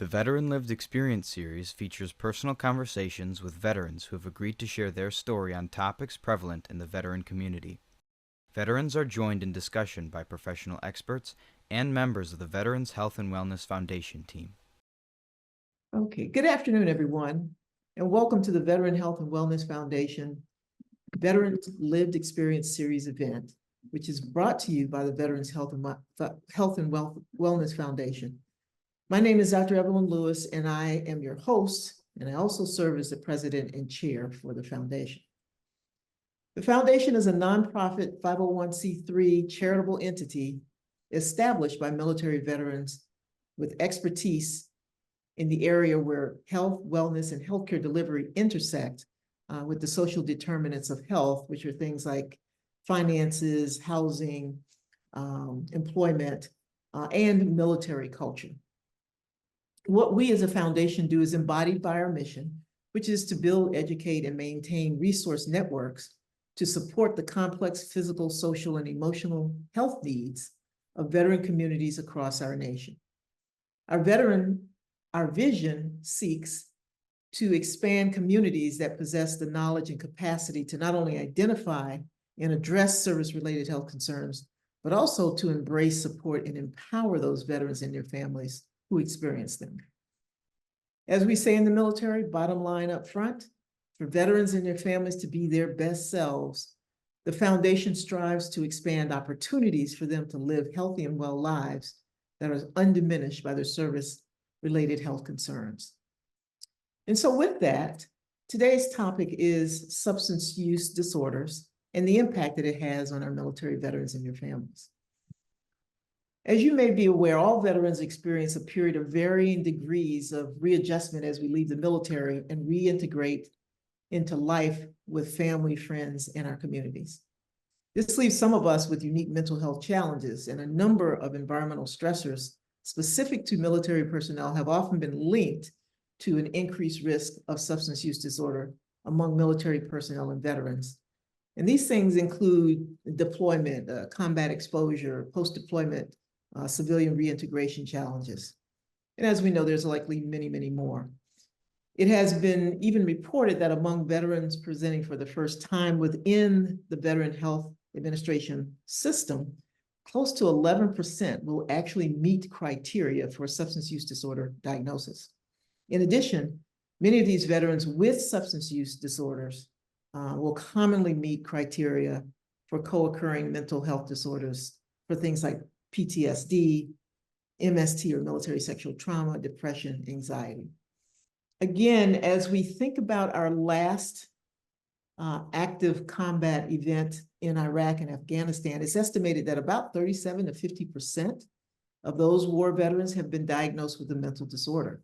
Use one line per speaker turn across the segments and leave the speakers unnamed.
The Veteran Lived Experience series features personal conversations with veterans who have agreed to share their story on topics prevalent in the veteran community. Veterans are joined in discussion by professional experts and members of the Veterans Health and Wellness Foundation team.
Okay, good afternoon, everyone, and welcome to the Veteran Health and Wellness Foundation Veterans Lived Experience Series event, which is brought to you by the Veterans Health and Wellness Foundation. My name is Dr. Evelyn Lewis, and I am your host, and I also serve as the president and chair for the foundation. The foundation is a nonprofit 501c3 charitable entity established by military veterans with expertise in the area where health, wellness, and healthcare delivery intersect with the social determinants of health, which are things like finances, housing, employment, and military culture. What we as a foundation do is embodied by our mission, which is to build, educate, and maintain resource networks to support the complex physical, social, and emotional health needs of veteran communities across our nation. Our vision seeks to expand communities that possess the knowledge and capacity to not only identify and address service-related health concerns, but also to embrace, support, and empower those veterans and their families who experience them. As we say in the military, bottom line up front, for veterans and their families to be their best selves, the foundation strives to expand opportunities for them to live healthy and well lives that are undiminished by their service-related health concerns. And so with that, today's topic is substance use disorders and the impact that it has on our military veterans and their families. As you may be aware, all veterans experience a period of varying degrees of readjustment as we leave the military and reintegrate into life with family, friends, and our communities. This leaves some of us with unique mental health challenges, and a number of environmental stressors specific to military personnel have often been linked to an increased risk of substance use disorder among military personnel and veterans. And these things include deployment, combat exposure, post-deployment, civilian reintegration challenges. And as we know, there's likely many, many more. It has been even reported that among veterans presenting for the first time within the Veteran Health Administration system, close to 11% will actually meet criteria for substance use disorder diagnosis. In addition, many of these veterans with substance use disorders will commonly meet criteria for co-occurring mental health disorders for things like PTSD, MST or military sexual trauma, depression, anxiety. Again, as we think about our last active combat event in Iraq and Afghanistan, it's estimated that about 37 to 50% of those war veterans have been diagnosed with a mental disorder.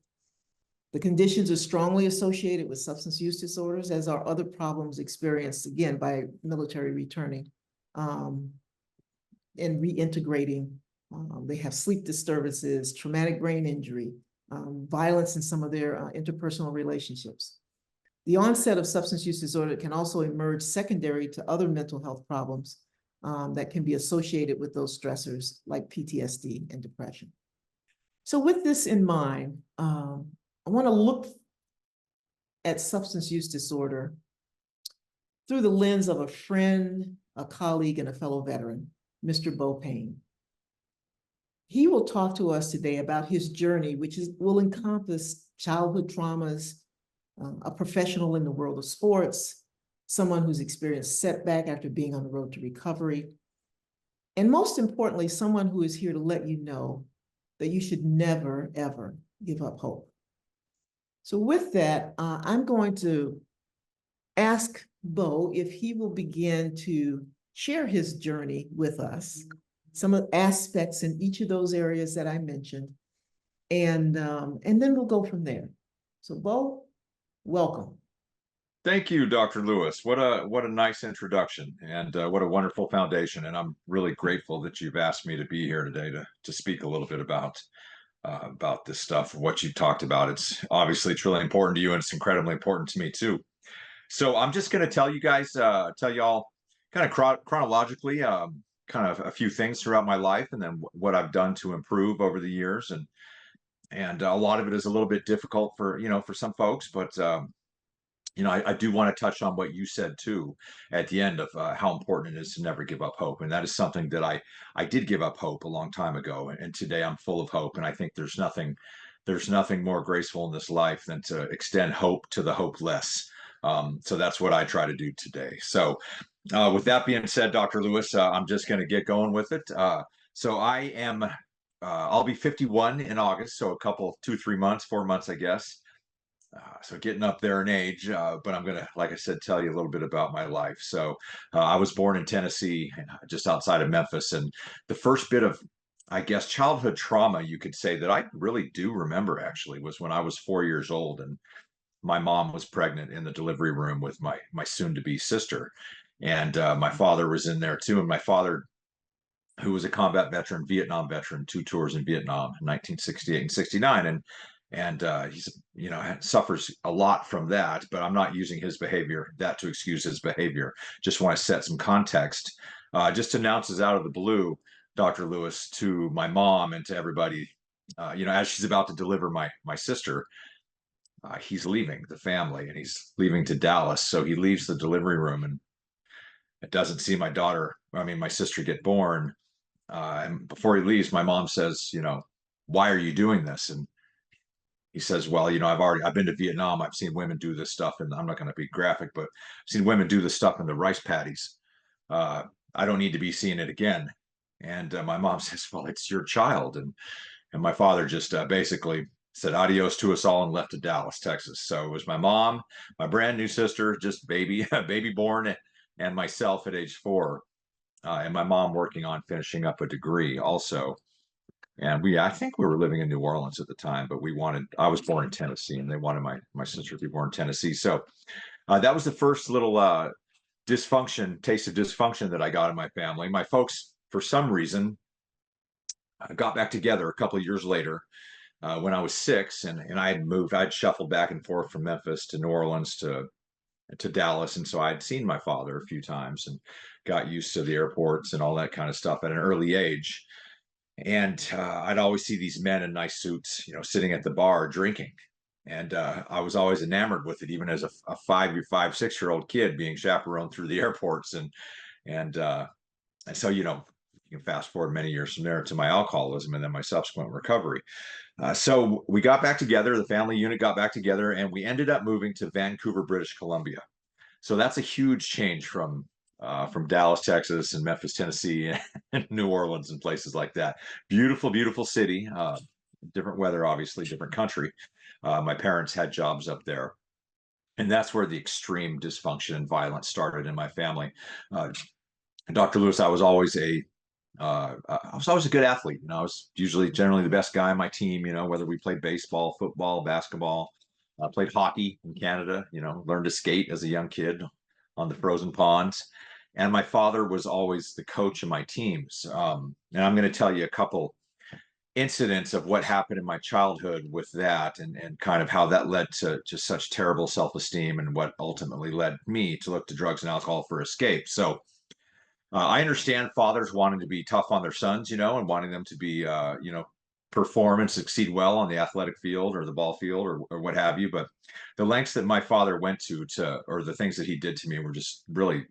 The conditions are strongly associated with substance use disorders, as are other problems experienced, again, by military returning and reintegrating. They have sleep disturbances, traumatic brain injury, violence in some of their interpersonal relationships. The onset of substance use disorder can also emerge secondary to other mental health problems that can be associated with those stressors like PTSD and depression. So with this in mind, I want to look at substance use disorder through the lens of a friend, a colleague, and a fellow veteran, Mr. Bo Payne. He will talk to us today about his journey, which will encompass childhood traumas, a professional in the world of sports, someone who's experienced setback after being on the road to recovery, and most importantly, someone who is here to let you know that you should never, ever give up hope. So with that, I'm going to ask Bo if he will begin to share his journey with us, some of the aspects in each of those areas that I mentioned, and then we'll go from there. So Bo, welcome.
Thank you, Dr. Lewis. What a nice introduction, and what a wonderful foundation. And I'm really grateful that you've asked me to be here today to speak a little bit about this stuff, what you talked about. It's obviously truly important to you, and it's incredibly important to me too. So I'm just going to tell you guys, tell y'all kind of chronologically, kind of a few things throughout my life, and then what I've done to improve over the years. And and a lot of it is a little bit difficult for for some folks, but I do want to touch on what you said too at the end of how important it is to never give up hope, and that is something that I did give up hope a long time ago, and today I'm full of hope, and I think there's nothing more graceful in this life than to extend hope to the hopeless. So that's what I try to do today. So with that being said, Dr. Lewis, I'm just going to get going with it. So I'll be 51 in August, so a couple, 2, 3 months, 4 months, I guess. So getting up there in age, but I'm gonna, like I said, tell you a little bit about my life. So I was born in Tennessee, just outside of Memphis, and the first bit of, I guess, childhood trauma you could say that I really do remember actually was when I was 4 years old, and my mom was pregnant in the delivery room with my soon-to-be sister, and my father was in there too, and my father, who was a combat veteran, Vietnam veteran, 2 tours in Vietnam in 1968 and 69. And he's, suffers a lot from that, but I'm not using his behavior, that to excuse his behavior. Just want to set some context. Just announces out of the blue, Dr. Lewis, to my mom and to everybody, as she's about to deliver my sister, he's leaving the family and he's leaving to Dallas. So he leaves the delivery room and it doesn't see my sister get born. And before he leaves, my mom says, why are you doing this? And he says, well, I've been to Vietnam. I've seen women do this stuff, and I'm not going to be graphic, but I've seen women do this stuff in the rice paddies. I don't need to be seeing it again. And my mom says, well, it's your child. And my father just basically said adios to us all and left to Dallas, Texas. So it was my mom, my brand new sister, just baby born, and myself at age 4. And my mom working on finishing up a degree also. And I think we were living in New Orleans at the time, but I was born in Tennessee and they wanted my sister to be born in Tennessee. So that was the first little taste of dysfunction that I got in my family. My folks, for some reason, got back together a couple of years later when I was 6, and I'd shuffled back and forth from Memphis to New Orleans to Dallas. And so I'd seen my father a few times and got used to the airports and all that kind of stuff at an early age. And I'd always see these men in nice suits, sitting at the bar drinking. And I was always enamored with it, even as a 5, 6-year-old kid being chaperoned through the airports. And so, you can fast forward many years from there to my alcoholism and then my subsequent recovery. So we got back together, the family unit got back together, and we ended up moving to Vancouver, British Columbia. So that's a huge change from Dallas, Texas, and Memphis, Tennessee, and New Orleans, and places like that. Beautiful, beautiful city. Different weather, obviously, different country. My parents had jobs up there, and that's where the extreme dysfunction and violence started in my family. Dr. Lewis, I was always a good athlete. I was usually generally the best guy on my team. Whether we played baseball, football, basketball. I played hockey in Canada. Learned to skate as a young kid on the frozen ponds. And my father was always the coach of my teams. And I'm going to tell you a couple incidents of what happened in my childhood with that, and kind of how that led to just such terrible self-esteem, and what ultimately led me to look to drugs and alcohol for escape. So I understand fathers wanting to be tough on their sons, and wanting them to be, perform and succeed well on the athletic field or the ball field, or what have you. But the lengths that my father went or the things that he did to me were just really,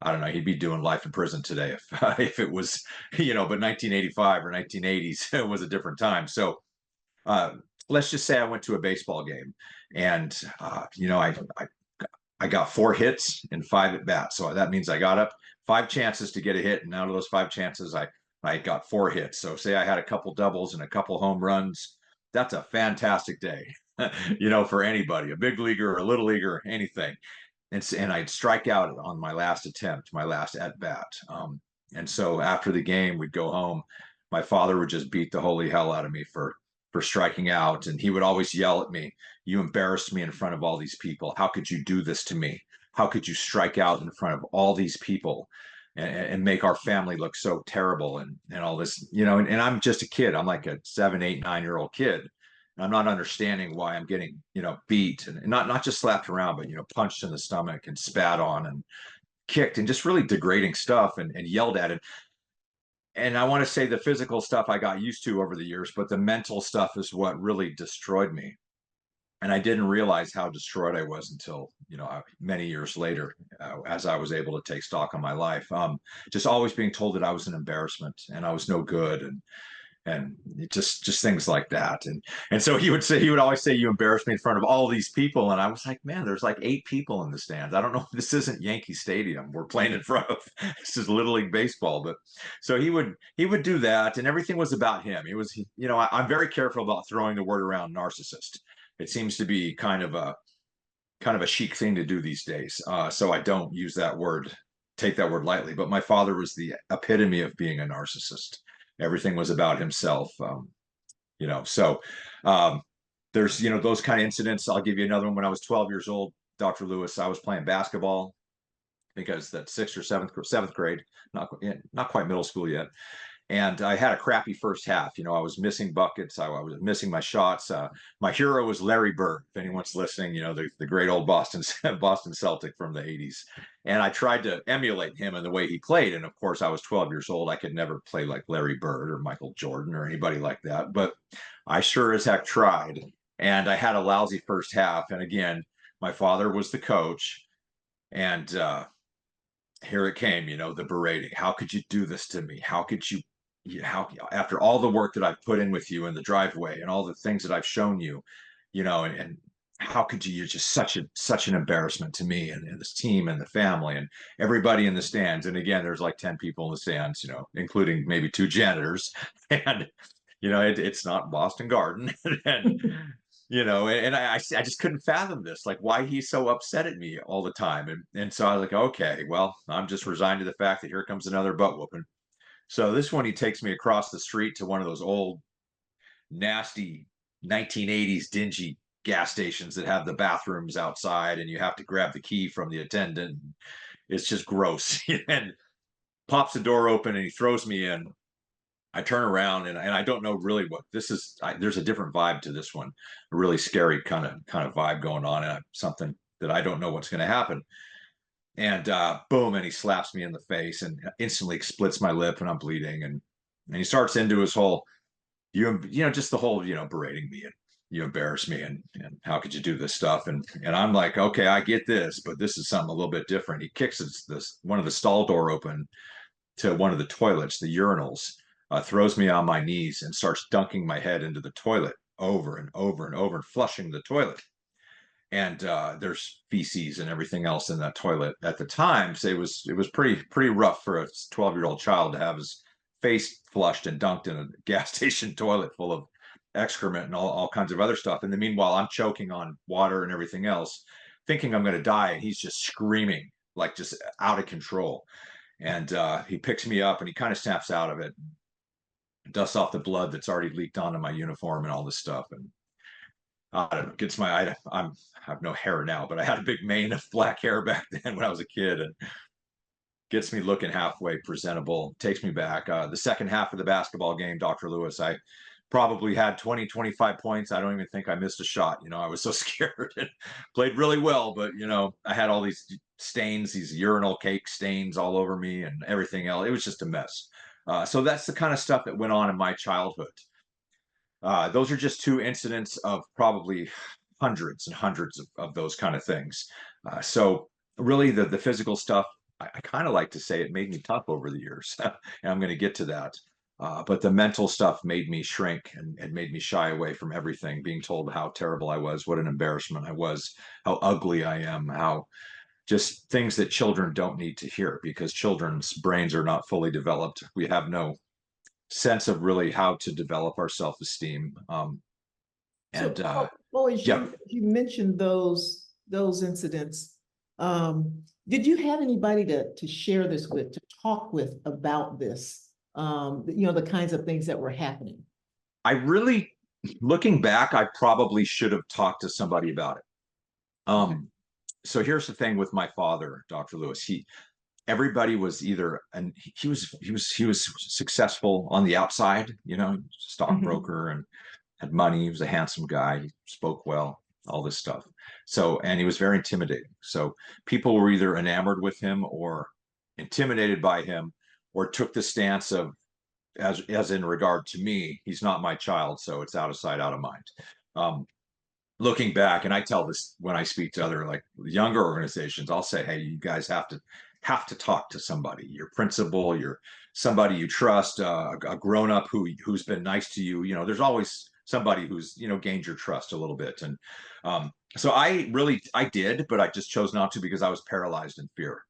I don't know, he'd be doing life in prison today if it was, but 1985 or 1980s, it was a different time. So uh, let's just say I went to a baseball game, and I got 4 hits and 5 at bats. So that means I got up 5 chances to get a hit, and out of those 5 chances, I got 4 hits. So say I had a couple doubles and a couple home runs. That's a fantastic day, for anybody, a big leaguer or a little leaguer, or anything. And I'd strike out on my last attempt, my last at bat. And so after the game, we'd go home. My father would just beat the holy hell out of me for striking out, and he would always yell at me, "You embarrassed me in front of all these people. How could you do this to me? How could you strike out in front of all these people and make our family look so terrible?" And all this, and I'm just a kid. I'm like a 7, 8, 9-year-old kid. And I'm not understanding why I'm getting, beat, and not just slapped around, but, punched in the stomach and spat on and kicked and just really degrading stuff, and yelled at it. and I want to say the physical stuff I got used to over the years, but the mental stuff is what really destroyed me. And I didn't realize how destroyed I was until, many years later, as I was able to take stock of my life. Just always being told that I was an embarrassment and I was no good, and just things like that. And so he would always say, you embarrassed me in front of all these people. And I was like, man, there's like 8 people in the stands. I don't know, this isn't Yankee Stadium we're playing in front of. This is Little League baseball. But so he would do that, and everything was about him. I'm very careful about throwing the word around narcissist. It seems to be kind of a chic thing to do these days. So I don't use that word, take that word lightly. But my father was the epitome of being a narcissist. Everything was about himself. So there's those kind of incidents. I'll give you another one. When I was 12 years old, Dr. Lewis, I was playing basketball. I think I was that seventh grade, not quite middle school yet. And I had a crappy first half. I was missing buckets. I was missing my shots. My hero was Larry Bird. If anyone's listening, the great old Boston Celtic from the 80s. And I tried to emulate him in the way he played. And of course, I was 12 years old. I could never play like Larry Bird or Michael Jordan or anybody like that. But I sure as heck tried. And I had a lousy first half. And again, my father was the coach. And here it came, the berating. How could you do this to me? How could you after all the work that I've put in with you in the driveway and all the things that I've shown you, and how could you? You're just such an embarrassment to me and this team and the family and everybody in the stands. And again, there's like 10 people in the stands, including maybe 2 janitors. And it's not Boston Garden. And and I just couldn't fathom this, like why he's so upset at me all the time. And so I was like, okay, well, I'm just resigned to the fact that here comes another butt whooping. So this one, he takes me across the street to one of those old, nasty 1980s dingy gas stations that have the bathrooms outside, and you have to grab the key from the attendant. It's just gross. And pops the door open, and he throws me in. I turn around, and I don't know really what this is. There's a different vibe to this one, a really scary kind of vibe going on, and something that I don't know what's going to happen. And boom, and he slaps me in the face and instantly splits my lip, and I'm bleeding. And he starts into his whole, just the whole, berating me, and you embarrass me, and how could you do this stuff? And I'm like, okay, I get this, but this is something a little bit different. He kicks one of the stall door open to one of the toilets, the urinals, throws me on my knees and starts dunking my head into the toilet over and over and over and flushing the toilet. And there's feces and everything else in that toilet. At the time, so it was pretty rough for a 12-year-old child to have his face flushed and dunked in a gas station toilet full of excrement and all kinds of other stuff. And the meanwhile, I'm choking on water and everything else, thinking I'm going to die, and he's just screaming, like just out of control. And he picks me up, and he kind of snaps out of it, dusts off the blood that's already leaked onto my uniform and all this stuff. And I don't know, gets I have no hair now, but I had a big mane of black hair back then when I was a kid, and gets me looking halfway presentable, takes me back. The second half of the basketball game, Dr. Lewis, I probably had 20, 25 points. I don't even think I missed a shot. I was so scared, and played really well, but I had all these stains, these urinal cake stains all over me and everything else. It was just a mess. So that's the kind of stuff that went on in my childhood. Those are just 2 incidents of probably hundreds and hundreds of those kind of things. So really the physical stuff, I kind of like to say it made me tough over the years. And I'm going to get to that. But the mental stuff made me shrink and made me shy away from everything, being told how terrible I was, what an embarrassment I was, how ugly I am, how just things that children don't need to hear, because children's brains are not fully developed. We have no sense of really how to develop our self-esteem. And
As
yeah,
you mentioned those incidents, did you have anybody to share this with, to talk with about this? The kinds of things that were happening.
I really, looking back, I probably should have talked to somebody about it. So here's the thing with my father, Dr. Lewis. Everybody was either, and he was successful on the outside, stockbroker, and had money. He was a handsome guy. He spoke well, all this stuff. So, and he was very intimidating. So people were either enamored with him or intimidated by him, or took the stance of, as in regard to me, he's not my child, so it's out of sight, out of mind. Um, Looking back, and I tell this when I speak to other like younger organizations, I'll say, hey, you guys have to talk to somebody, your principal, your somebody you trust, a grown up who's been nice to you. You know, there's always somebody who's gained your trust a little bit. And so I did, but I just chose not to because I was paralyzed in fear.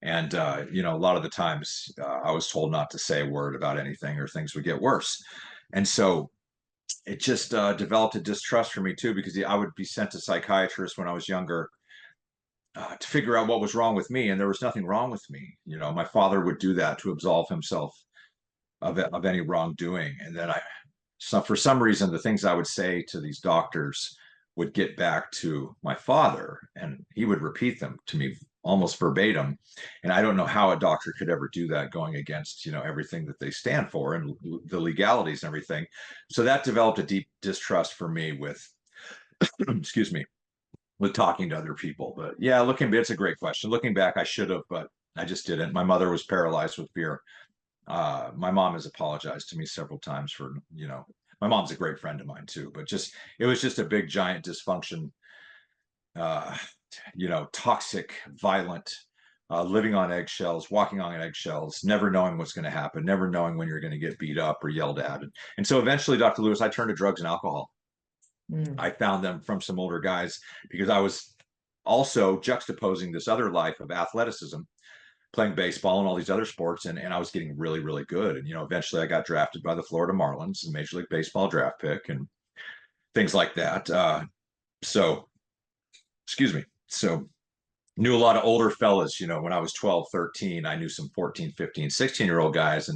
And a lot of the times I was told not to say a word about anything or things would get worse. And so it just developed a distrust for me too, because I would be sent to psychiatrists when I was younger to figure out what was wrong with me, and there was nothing wrong with me. My father would do that to absolve himself of any wrongdoing, and then so for some reason, the things I would say to these doctors would get back to my father, and he would repeat them to me almost verbatim. And I don't know how a doctor could ever do that, going against everything that they stand for and the legalities and everything. So that developed a deep distrust for me with excuse me, with talking to other people. But yeah, it's a great question. Looking back, I should have, but I just didn't. My mother was paralyzed with fear. My mom has apologized to me several times for my mom's a great friend of mine too, but it was just a big giant dysfunction, uh toxic, violent, living on eggshells, walking on eggshells, never knowing what's going to happen, never knowing when you're going to get beat up or yelled at. And so eventually, Dr. Lewis, I turned to drugs and alcohol. I found them from some older guys because I was also juxtaposing this other life of athleticism, playing baseball and all these other sports, and I was getting really, really good. And eventually I got drafted by the Florida Marlins, a Major League Baseball draft pick, and things like that. So, excuse me. So knew a lot of older fellas, when I was 12, 13, I knew some 14, 15, 16-year-old guys,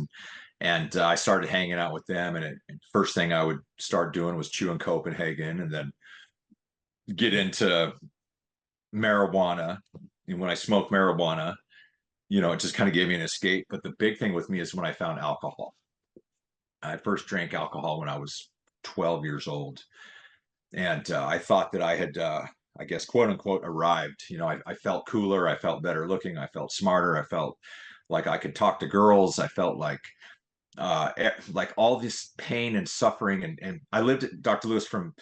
and I started hanging out with them. And first thing I would start doing was chewing Copenhagen, and then get into marijuana. And when I smoked marijuana, it just kind of gave me an escape. But the big thing with me is when I found alcohol. I first drank alcohol when I was 12 years old. And I thought that I had, I guess, quote unquote, arrived. I felt cooler. I felt better looking. I felt smarter. I felt like I could talk to girls. I felt like all this pain and suffering. And I lived, Dr. Lewis, from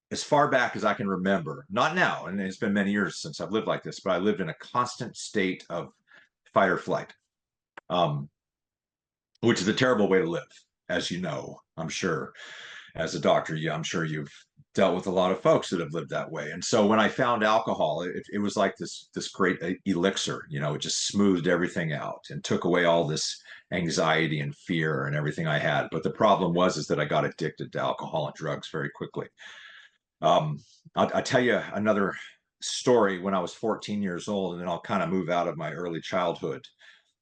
as far back as I can remember, not now, and it's been many years since I've lived like this, but I lived in a constant state of fight or flight, um, which is a terrible way to live, as you know, I'm sure. As a doctor, yeah, I'm sure you've dealt with a lot of folks that have lived that way. And so when I found alcohol, it was like this great elixir. It just smoothed everything out and took away all this anxiety and fear and everything I had. But the problem is that I got addicted to alcohol and drugs very quickly. Um, I'll tell you another story when I was 14 years old, and then I'll kind of move out of my early childhood.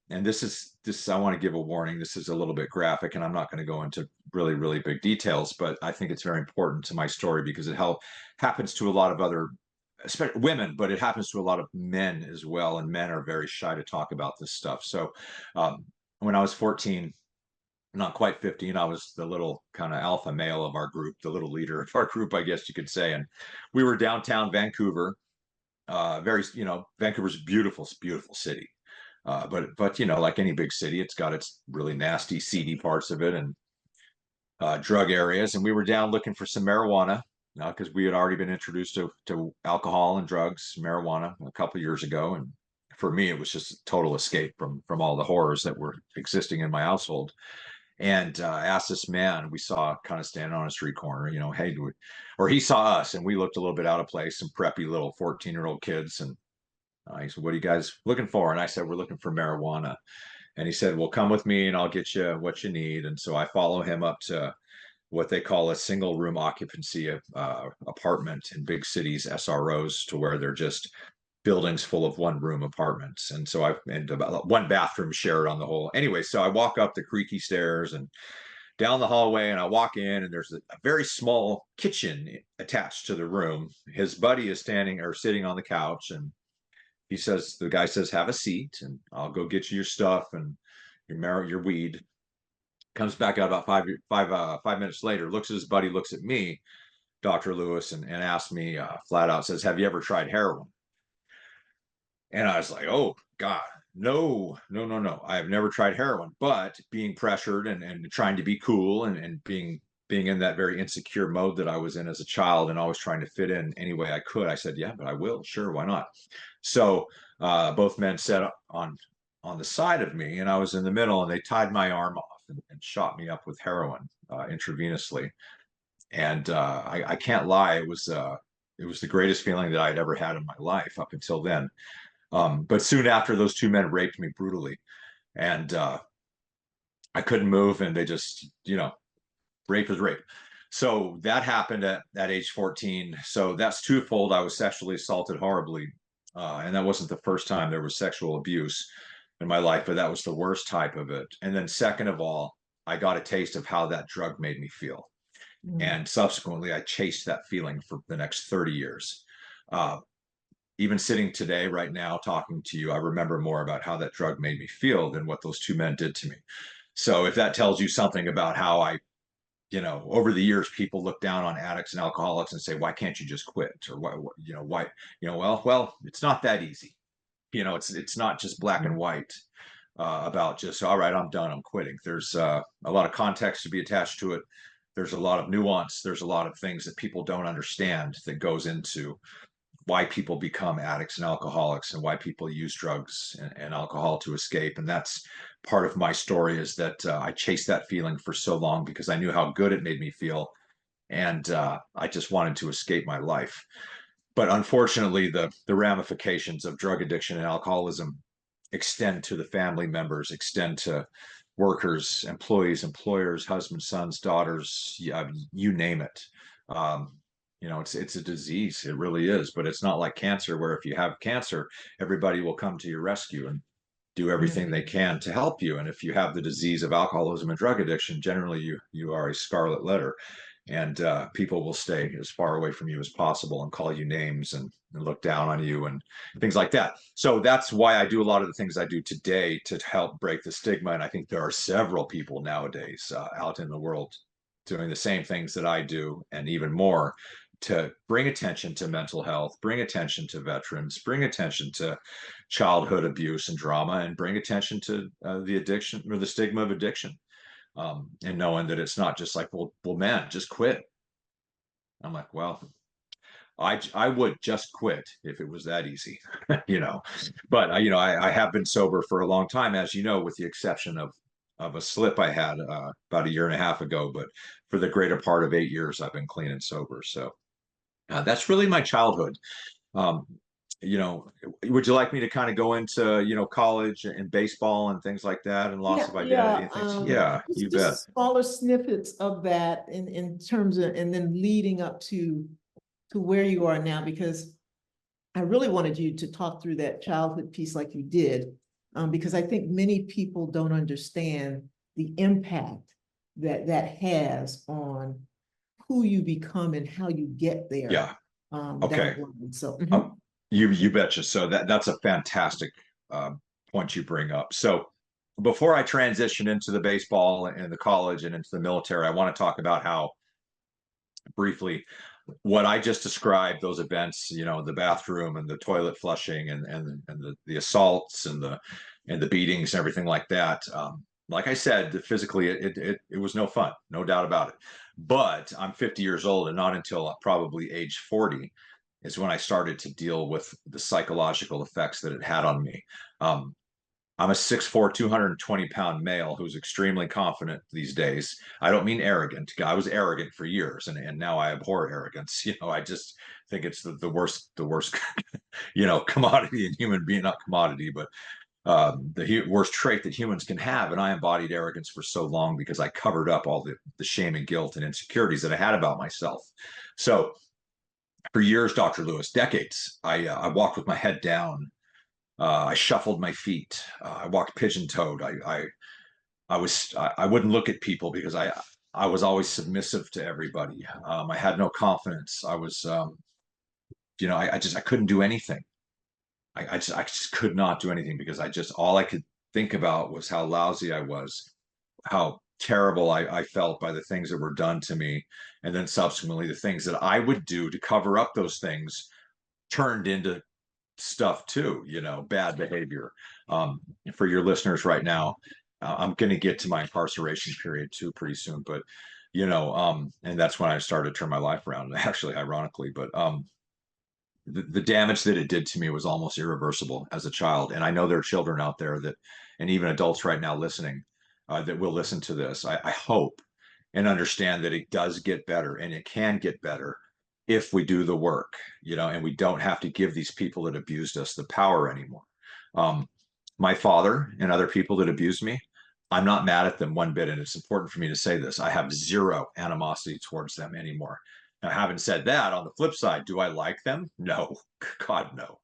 And this, I want to give a warning. This is a little bit graphic, and I'm not going to go into really, really big details, but I think it's very important to my story because it happens to a lot of other, especially women, but it happens to a lot of men as well. And men are very shy to talk about this stuff. So when I was 14, not quite 15, I was the little kind of alpha male of our group, the little leader of our group, I guess you could say. And we were downtown Vancouver. Vancouver's a beautiful, beautiful city. But like any big city, it's got its really nasty, seedy parts of it, and drug areas. And we were down looking for some marijuana because we had already been introduced to alcohol and drugs, marijuana, a couple of years ago. And for me, it was just a total escape from all the horrors that were existing in my household. And asked this man we saw kind of standing on a street corner, hey, or he saw us, and we looked a little bit out of place, some preppy little 14-year-old kids. And he said, what are you guys looking for? And I said, we're looking for marijuana. And he said, well, come with me and I'll get you what you need. And so I follow him up to what they call a single room occupancy apartment in big cities, SROs, to where they're just buildings full of one room apartments. And so and about one bathroom shared on the whole. Anyway, so I walk up the creaky stairs and down the hallway, and I walk in, and there's a very small kitchen attached to the room. His buddy is standing or sitting on the couch, and the guy says, have a seat and I'll go get you your stuff and your weed. Comes back out about 5 minutes later, looks at his buddy, looks at me, Dr. Lewis, and asks me flat out, says, have you ever tried heroin? And I was like, oh God, No, no, no, no. I've never tried heroin, but being pressured and trying to be cool and being in that very insecure mode that I was in as a child and always trying to fit in any way I could, I said, yeah, but I will. Sure, why not? So both men sat on the side of me, and I was in the middle, and they tied my arm off and shot me up with heroin intravenously. And I can't lie, it was the greatest feeling that I'd ever had in my life up until then. But soon after, those two men raped me brutally, and I couldn't move, and they just, rape is rape. So that happened at age 14. So that's twofold. I was sexually assaulted horribly, and that wasn't the first time there was sexual abuse in my life, but that was the worst type of it. And then second of all, I got a taste of how that drug made me feel,
Mm.
and subsequently, I chased that feeling for the next 30 years. Uh, Even sitting today, right now, talking to you, I remember more about how that drug made me feel than what those two men did to me. So if that tells you something about how over the years, people look down on addicts and alcoholics and say, why can't you just quit? Or why, well, it's not that easy. It's not just black and white about just, all right, I'm done, I'm quitting. There's a lot of context to be attached to it. There's a lot of nuance. There's a lot of things that people don't understand that goes into why people become addicts and alcoholics and why people use drugs and alcohol to escape. And that's part of my story, is that I chased that feeling for so long because I knew how good it made me feel. And I just wanted to escape my life. But unfortunately, the ramifications of drug addiction and alcoholism extend to the family members, extend to workers, employees, employers, husbands, sons, daughters, yeah, you name it. Um, it's a disease. It really is. But it's not like cancer, where if you have cancer, everybody will come to your rescue and do everything they
Mm.
can to help you. And if you have the disease of alcoholism and drug addiction, generally you are a scarlet letter, and people will stay as far away from you as possible and call you names and look down on you and things like that. So that's why I do a lot of the things I do today to help break the stigma. And I think there are several people nowadays out in the world doing the same things that I do and even more, to bring attention to mental health, bring attention to veterans, bring attention to childhood abuse and drama, and bring attention to the addiction or the stigma of addiction, and knowing that it's not just like, well, man, just quit. I'm like, well, I would just quit if it was that easy, you know. But I have been sober for a long time, as you know, with the exception of a slip I had about a year and a half ago. But for the greater part of 8 years, I've been clean and sober. So that's really my childhood. Um, would you like me to kind of go into college and baseball and things like that and loss
Yeah,
of identity
yeah.
and things? Yeah, you bet.
Just smaller snippets of that in terms of, and then leading up to where you are now, because I really wanted you to talk through that childhood piece like you did, because I think many people don't understand the impact that that has on who you become and how you get there,
Yeah.
down
Okay.
the line. So,
Um, you betcha. So that's a fantastic uh, point you bring up. So before I transition into the baseball and the college and into the military, I want to talk about how briefly what I just described, those events, the bathroom and the toilet flushing and the assaults and the beatings and everything like that. Like I said, physically it was no fun, no doubt about it. But I'm 50 years old, and not until probably age 40 is when I started to deal with the psychological effects that it had on me. Um, I'm a 6'4", 220-pound male who's extremely confident these days. I don't mean arrogant. I was arrogant for years, and now I abhor arrogance. I just think it's the worst, commodity in human being, not commodity, but the worst trait that humans can have. And I embodied arrogance for so long because I covered up all the shame and guilt and insecurities that I had about myself. So for years, Dr. Lewis, decades, I walked with my head down. I shuffled my feet. I walked pigeon-toed. I wouldn't look at people because I was always submissive to everybody. I had no confidence. I was, I couldn't do anything. I just could not do anything because all I could think about was how lousy I was, how terrible I felt by the things that were done to me, and then subsequently the things that I would do to cover up those things turned into stuff too, bad behavior. For your listeners right now, I'm going to get to my incarceration period too pretty soon, but and that's when I started to turn my life around, actually, ironically, but the damage that it did to me was almost irreversible as a child. And I know there are children out there that, and even adults right now listening, that will listen to this. I hope and understand that it does get better, and it can get better if we do the work, and we don't have to give these people that abused us the power anymore. Um, my father and other people that abused me, I'm not mad at them one bit. And it's important for me to say this. I have zero animosity towards them anymore. Now, having said that, on the flip side, do I like them? No, God, no.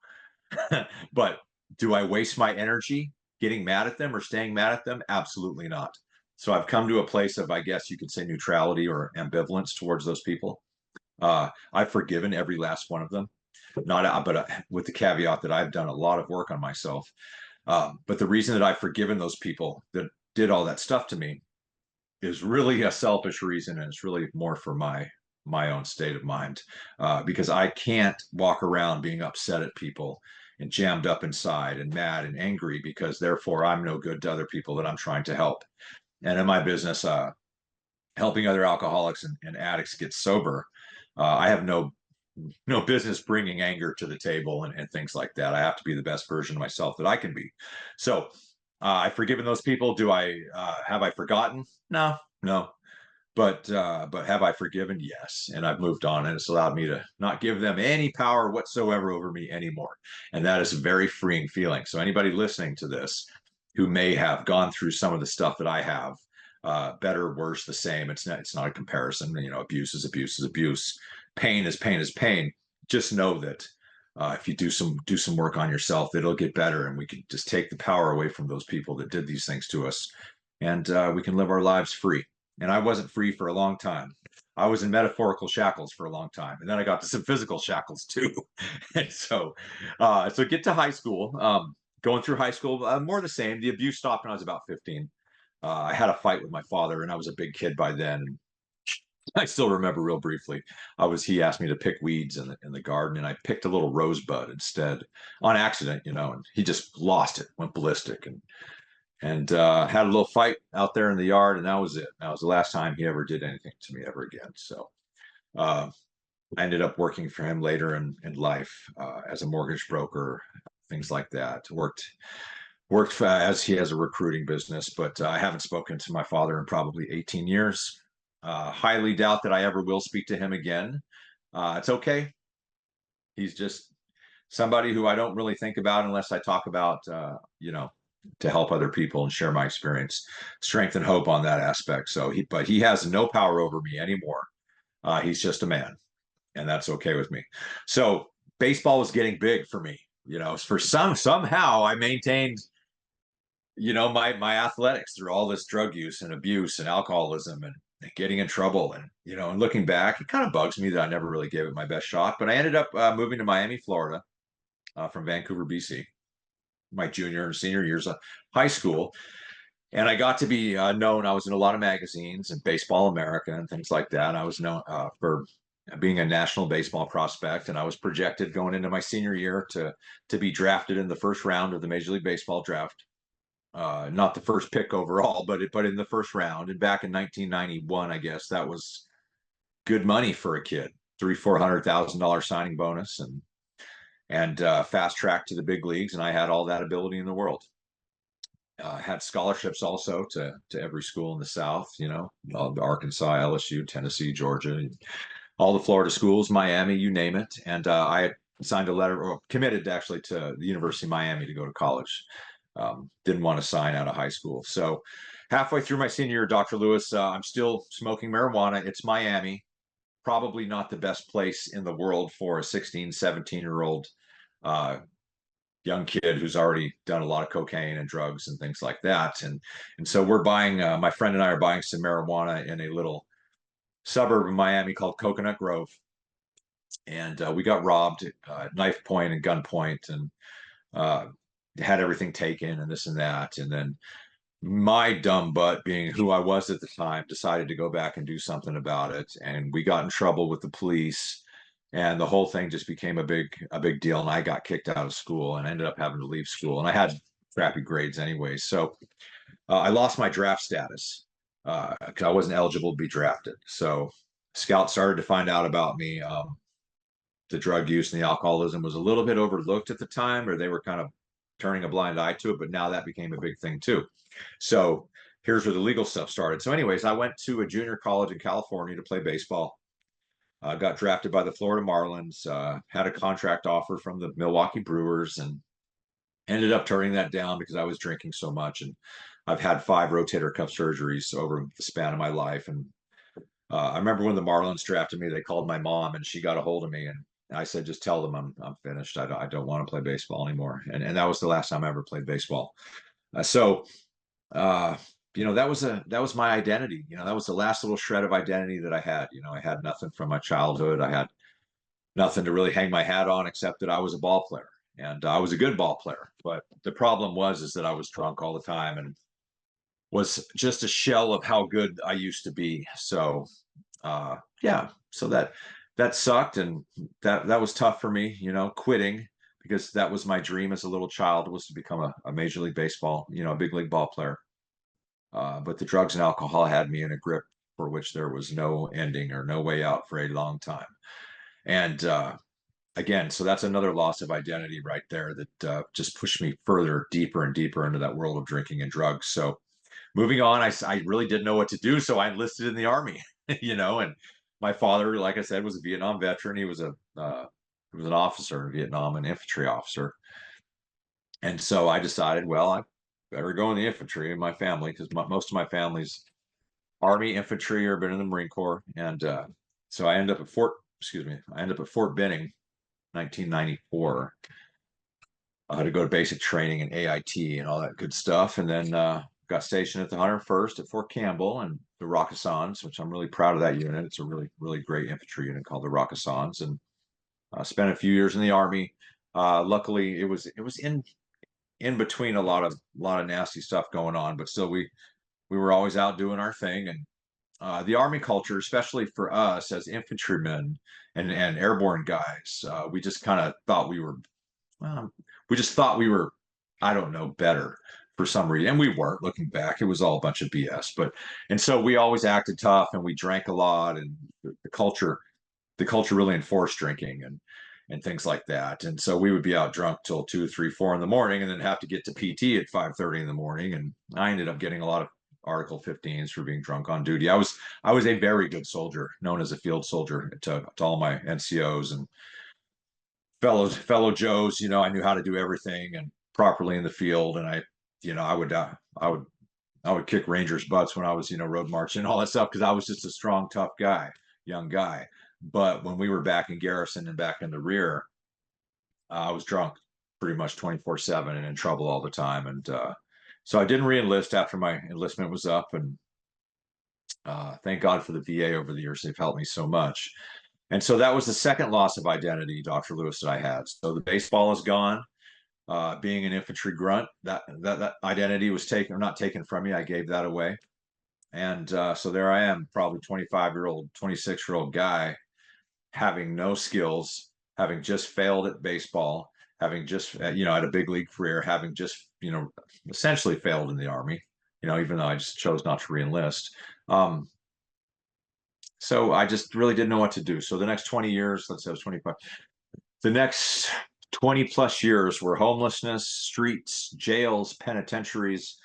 But do I waste my energy getting mad at them or staying mad at them? Absolutely not. So I've come to a place of, I guess you could say, neutrality or ambivalence towards those people. I've forgiven every last one of them, not but with the caveat that I've done a lot of work on myself. But the reason that I've forgiven those people that did all that stuff to me is really a selfish reason, and it's really more for my own state of mind, because I can't walk around being upset at people and jammed up inside and mad and angry because therefore I'm no good to other people that I'm trying to help. And in my business, helping other alcoholics and addicts get sober, I have no business bringing anger to the table and things like that. I have to be the best version of myself that I can be. So I've forgiven those people. Do I have I forgotten? No, no. But have I forgiven? Yes. And I've moved on, and it's allowed me to not give them any power whatsoever over me anymore. And that is a very freeing feeling. So anybody listening to this who may have gone through some of the stuff that I have, better, worse, the same. It's not a comparison. Abuse is abuse is abuse. Pain is pain is pain. Just know that if you do some work on yourself, it'll get better, and we can just take the power away from those people that did these things to us, and we can live our lives free. And I wasn't free for a long time. I was in metaphorical shackles for a long time, and then I got to some physical shackles too. And so get to high school. Going through high school, more the same. The abuse stopped when I was about 15. I had a fight with my father, and I was a big kid by then. I still remember real briefly. He asked me to pick weeds in the garden, and I picked a little rosebud instead on accident, and he just lost it, went ballistic, and had a little fight out there in the yard, and that was it. That was the last time he ever did anything to me ever again. So I ended up working for him later in life, as a mortgage broker, things like that. Worked as he has a recruiting business, but I haven't spoken to my father in probably 18 years. Highly doubt that I ever will speak to him again. It's okay. He's just somebody who I don't really think about unless I talk about, to help other people and share my experience, strength and hope on that aspect. But he has no power over me anymore. He's just a man, and that's okay with me. So baseball was getting big for me. Somehow I maintained, my athletics through all this drug use and abuse and alcoholism and getting in trouble. And looking back, it kind of bugs me that I never really gave it my best shot. But I ended up moving to Miami, Florida, from Vancouver, BC, my junior and senior years of high school. And I got to be known. I was in a lot of magazines and Baseball America and things like that. I was known for being a national baseball prospect, and I was projected going into my senior year to be drafted in the first round of the Major League Baseball draft. Not the first pick overall, but in the first round. And back in 1991, I guess that was good money for a kid. $300,000-$400,000 signing bonus, and fast track to the big leagues. And I had all that ability in the world. Had scholarships also to every school in the South, Arkansas, LSU, Tennessee, Georgia, all the Florida schools, Miami, you name it. And I had signed a letter, or committed actually, to the University of Miami to go to college. Didn't want to sign out of high school. So halfway through my senior year, Dr. Lewis, I'm still smoking marijuana. It's Miami, probably not the best place in the world for a 16, 17-year-old young kid who's already done a lot of cocaine and drugs and things like that. And so we're buying, my friend and I are buying some marijuana in a little suburb of Miami called Coconut Grove. And we got robbed at knife point and gunpoint, and had everything taken and this and that. And then my dumb butt, being who I was at the time, decided to go back and do something about it. And we got in trouble with the police. and the whole thing just became a big deal. And I got kicked out of school and ended up having to leave school. And I had crappy grades anyway, so I lost my draft status because I wasn't eligible to be drafted. So scouts started to find out about me. The drug use and the alcoholism was a little bit overlooked at the time, or they were kind of turning a blind eye to it. But now that became a big thing too. So here's where the legal stuff started. So, anyways, I went to a junior college in California to play baseball. Got drafted by the Florida Marlins. Had a contract offer from the Milwaukee Brewers, and ended up turning that down because I was drinking so much. And I've had 5 rotator cuff surgeries over the span of my life. And I remember when the Marlins drafted me, they called my mom and she got a hold of me, and I said, just tell them I'm finished. I don't want to play baseball anymore. And that was the last time I ever played baseball. So, uh, that was my identity. That was the last little shred of identity that I had. I had nothing from my childhood. I had nothing to really hang my hat on except that I was a ball player, and I was a good ball player. But the problem is that I was drunk all the time and was just a shell of how good I used to be. So yeah, so that sucked, and that was tough for me, quitting, because that was my dream as a little child, was to become a Major League Baseball, a big league ball player. But the drugs and alcohol had me in a grip for which there was no ending or no way out for a long time. And again, so that's another loss of identity right there that just pushed me further, deeper and deeper into that world of drinking and drugs. So moving on, I really didn't know what to do. So I enlisted in the Army, and my father, like I said, was a Vietnam veteran. He was an officer in Vietnam, an infantry officer. And so I decided, well, I better go in the infantry in my family, because most of my family's Army, infantry, or been in the Marine Corps. And so I ended up at Fort Benning, 1994. I had to go to basic training and AIT and all that good stuff. And then got stationed at the 101st at Fort Campbell and the Rockassans, which I'm really proud of that unit. It's a really, really great infantry unit called the Rockassans. And spent a few years in the Army. Luckily, it was in between a lot of nasty stuff going on, but still we were always out doing our thing. And the Army culture, especially for us as infantrymen and airborne guys, we just kind of thought we just thought we were, I don't know, better for some reason. And we weren't. Looking back, it was all a bunch of BS. And so we always acted tough, and we drank a lot, and the culture really enforced drinking and things like that. And so we would be out drunk till 2, 3, 4 in the morning, and then have to get to PT at 5:30 in the morning. And I ended up getting a lot of Article 15s for being drunk on duty. I was a very good soldier, known as a field soldier to all my NCOs and fellow Joes. I knew how to do everything and properly in the field. And I would kick Rangers' butts when I was, road marching and all that stuff, because I was just a strong, tough guy, young guy. But when we were back in garrison and back in the rear, I was drunk pretty much 24/7 and in trouble all the time. And so I didn't re-enlist after my enlistment was up. And thank God for the VA over the years. They've helped me so much. And so that was the second loss of identity, Dr. Lewis, that I had. So the baseball is gone. Being an infantry grunt, that identity was taken, or not taken from me. I gave that away. And so there I am, probably 25-year-old, 26-year-old guy, having no skills, having just failed at baseball, having just, had a big league career, having just, essentially failed in the Army, even though I just chose not to re-enlist. So I just really didn't know what to do. So the next 20 years, let's say I was 25, the next 20 plus years were homelessness, streets, jails, penitentiaries.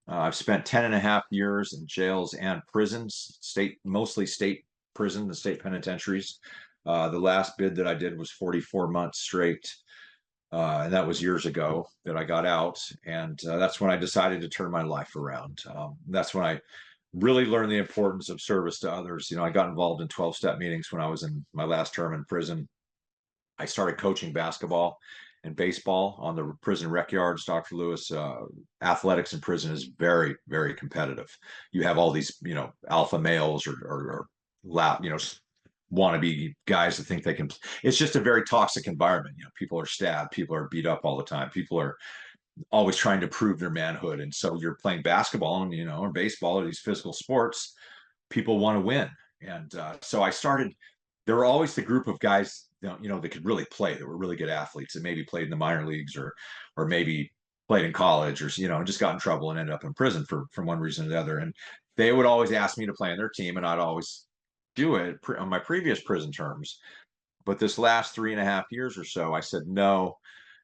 I've spent 10 and a half years in jails and prisons, mostly state prison, the state penitentiaries. The last bid that I did was 44 months straight. And that was years ago that I got out. And that's when I decided to turn my life around. That's when I really learned the importance of service to others. I got involved in 12-step meetings when I was in my last term in prison. I started coaching basketball and baseball on the prison rec yards. Dr. Lewis, athletics in prison is very, very competitive. You have all these, alpha males or wannabe guys that think they can. It's just a very toxic environment. People are stabbed, people are beat up all the time, people are always trying to prove their manhood. And so you're playing basketball and, or baseball or these physical sports, people want to win. And so I started there were always the group of guys, that could really play, that were really good athletes, that maybe played in the minor leagues, or maybe played in college, or just got in trouble and ended up in prison from one reason or the other. And they would always ask me to play on their team, and I'd always do it on my previous prison terms. But this last 3.5 years or so, I said, no,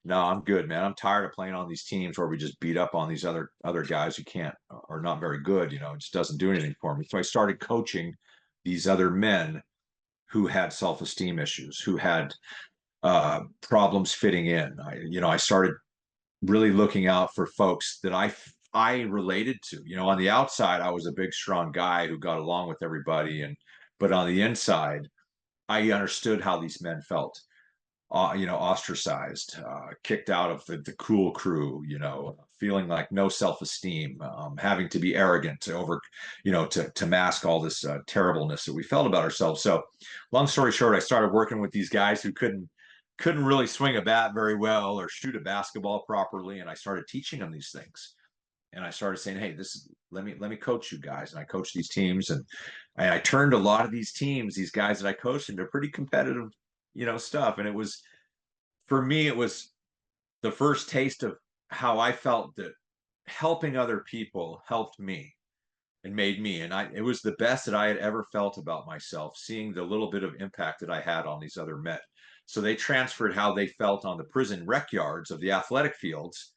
no, I'm good, man. I'm tired of playing on these teams where we just beat up on these other guys who can't, are not very good. It just doesn't do anything for me. So I started coaching these other men who had self-esteem issues, who had problems fitting in. I started really looking out for folks that I related to. On the outside, I was a big, strong guy who got along with everybody, but on the inside, I understood how these men felt. Ostracized, kicked out of the cool crew, feeling like no self-esteem, having to be arrogant to mask all this terribleness that we felt about ourselves. So long story short, I started working with these guys who couldn't really swing a bat very well or shoot a basketball properly. And I started teaching them these things. And I started saying, hey, let me coach you guys. And I coached these teams, and I turned a lot of these teams, these guys that I coached, into pretty competitive stuff. And for me, it was the first taste of how I felt that helping other people helped me and made me. And it was the best that I had ever felt about myself, seeing the little bit of impact that I had on these other men. So they transferred how they felt on the prison rec yards of the athletic fields.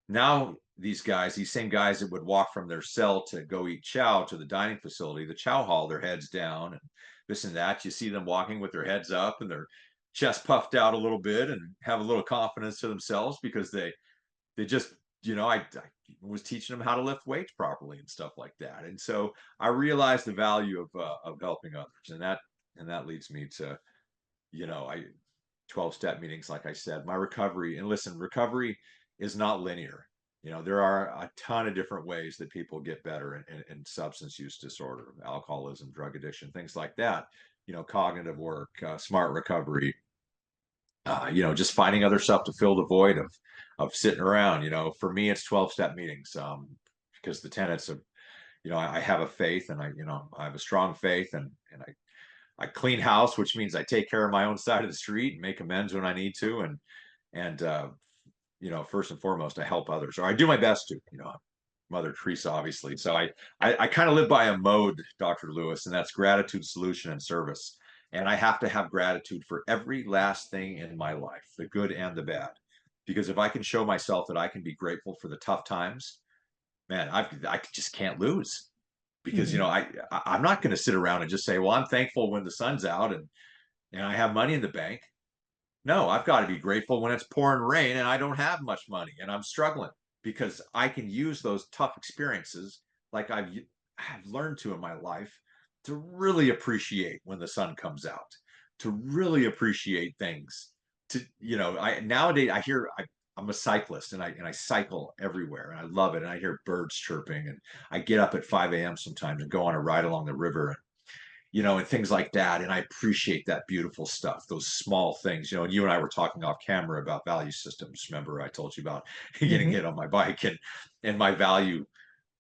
Now these same guys that would walk from their cell to go eat chow to the dining facility, the chow hall, their heads down and this and that. You see them walking with their heads up and their chest puffed out a little bit and have a little confidence to themselves because they just, I was teaching them how to lift weights properly and stuff like that. And so I realized the value of helping others, and that leads me to, 12-step meetings, like I said, my recovery. And listen, recovery is not linear. There are a ton of different ways that people get better in substance use disorder, alcoholism, drug addiction, things like that. Cognitive work, smart recovery, just finding other stuff to fill the void of sitting around. For me, it's 12-step meetings, because the tenets of, I have a faith, and I have a strong faith, and I clean house, which means I take care of my own side of the street and make amends when I need to. And first and foremost, I help others, or I do my best to, Mother Teresa, obviously. So I kind of live by a mode, Dr. Lewis, and that's gratitude, solution, and service. And I have to have gratitude for every last thing in my life, the good and the bad. Because if I can show myself that I can be grateful for the tough times, man, I just can't lose. Because, I'm not going to sit around and just say, well, I'm thankful when the sun's out and I have money in the bank. No, I've got to be grateful when it's pouring rain and I don't have much money and I'm struggling, because I can use those tough experiences, like I've learned to in my life, to really appreciate when the sun comes out, to really appreciate things. Nowadays I'm a cyclist, and I cycle everywhere, and I love it. And I hear birds chirping, and I get up at 5 a.m. sometimes and go on a ride along the river, and things like that. And I appreciate that beautiful stuff, those small things, and you and I were talking off camera about value systems. Remember, I told you about getting hit on my bike, and my value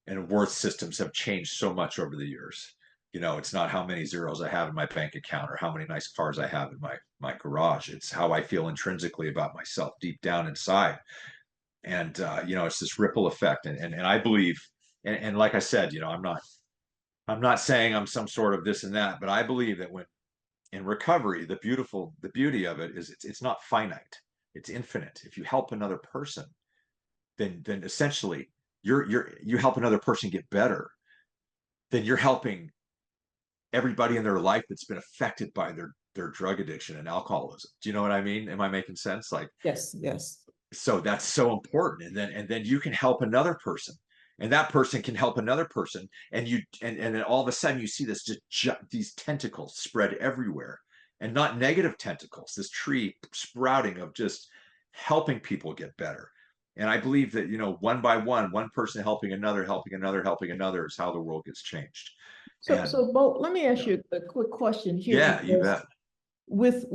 and worth systems have changed so much over the years. It's not how many zeros I have in my bank account or how many nice cars I have in my garage. It's how I feel intrinsically about myself deep down inside. And it's this ripple effect. And I believe, and like I said, I'm not saying I'm some sort of this and that, but I believe that when in recovery, the beauty of it is it's not finite, it's infinite. If you help another person, then essentially you help another person get better, then you're helping everybody in their life that's been affected by their drug addiction and alcoholism. Do you know what I mean? Am I making sense? Like,
Yes, yes.
so that's so important. And then you can help another person, and that person can help another person, and then all of a sudden you see this these tentacles spread everywhere, and not negative tentacles, this tree sprouting of just helping people get better. And I believe that, one by one person helping another, helping another, helping another, is how the world gets changed.
So Bo, let me ask you a quick question here.
Yeah, you bet.
With